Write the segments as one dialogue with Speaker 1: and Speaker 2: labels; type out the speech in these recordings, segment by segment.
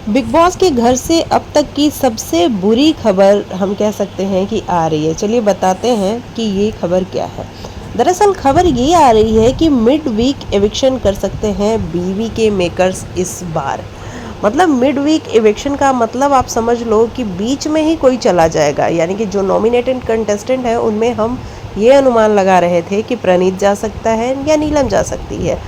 Speaker 1: Big boss के घर से अब तक की सबसे बुरी खबर हम कह सकते हैं कि आ रही है। चलिए बताते हैं कि ये खबर क्या है। दरअसल खबर ये आ रही है कि मिड वीक एविक्शन कर सकते हैं बीवी के मेकर्स इस बार। मतलब मिड वीक एविक्शन का मतलब आप समझ लो कि बीच में ही कोई चला जाएगा, यानी कि जो नॉमिनेटेड कंटेस्टेंट है उनमें हम ये अनुमान लगा रहे थे कि प्रणीत जा सकता है या नीलम जा सकती है।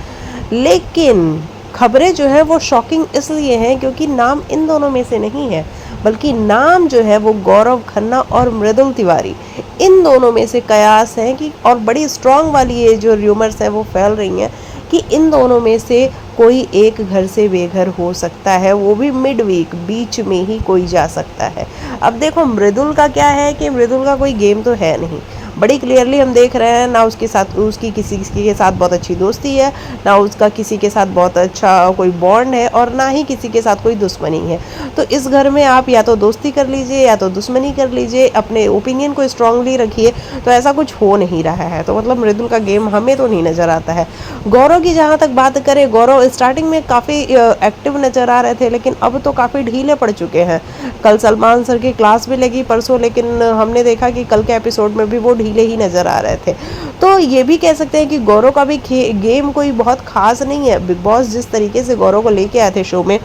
Speaker 1: लेकिन खबरें जो है वो शॉकिंग इसलिए हैं क्योंकि नाम इन दोनों में से नहीं है, बल्कि नाम जो है वो गौरव खन्ना और मृदुल तिवारी, इन दोनों में से कयास हैं कि, और बड़ी स्ट्रांग वाली ये जो र्यूमर्स हैं वो फैल रही हैं कि इन दोनों में से कोई एक घर से बेघर हो सकता है, वो भी मिड वीक, बीच में ही कोई जा सकता है। अब देखो मृदुल का क्या है कि मृदुल का कोई गेम तो है नहीं, बड़ी क्लियरली हम देख रहे हैं ना उसके साथ, उसकी किसी के साथ बहुत अच्छी दोस्ती है, ना उसका किसी के साथ बहुत अच्छा कोई बॉन्ड है, और ना ही किसी के साथ कोई दुश्मनी है। तो इस घर में आप या तो दोस्ती कर लीजिए या तो दुश्मनी कर लीजिए, अपने ओपिनियन को स्ट्रांगली रखिए, तो ऐसा कुछ हो नहीं रहा है। तो मतलब मृदुल का गेम हमें तो नहीं नज़र आता है। गौरव की जहाँ तक बात करें, गौरव स्टार्टिंग में काफ़ी एक्टिव नज़र आ रहे थे, लेकिन अब तो काफ़ी ढीले पड़ चुके हैं। कल सलमान सर की क्लास भी लगी परसों, लेकिन हमने देखा कि कल के एपिसोड में भी वो ढीले ही नज़र आ रहे थे। तो ये भी कह सकते हैं कि गौरव का भी गेम कोई बहुत खास नहीं है। बिग बॉस जिस तरीके से गौरव को लेके आए थे शो में,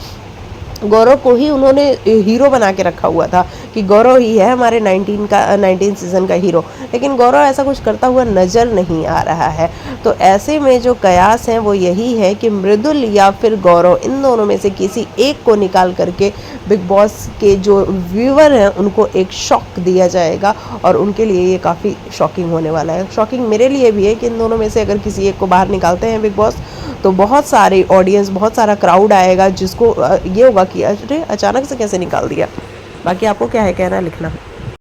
Speaker 1: गौरव को ही उन्होंने हीरो बना के रखा हुआ था कि गौरव ही है हमारे 19 सीज़न का हीरो, लेकिन गौरव ऐसा कुछ करता हुआ नज़र नहीं आ रहा है। तो ऐसे में जो कयास हैं वो यही है कि मृदुल या फिर गौरव, इन दोनों में से किसी एक को निकाल करके बिग बॉस के जो व्यूअर हैं उनको एक शॉक दिया जाएगा, और उनके लिए ये काफ़ी शॉकिंग होने वाला है। शॉकिंग मेरे लिए भी है कि इन दोनों में से अगर किसी एक को बाहर निकालते हैं बिग बॉस, तो बहुत सारे ऑडियंस, बहुत सारा क्राउड आएगा जिसको ये होगा कि अरे अचानक से कैसे निकाल दिया। बाकी आपको क्या है कहना, लिखना।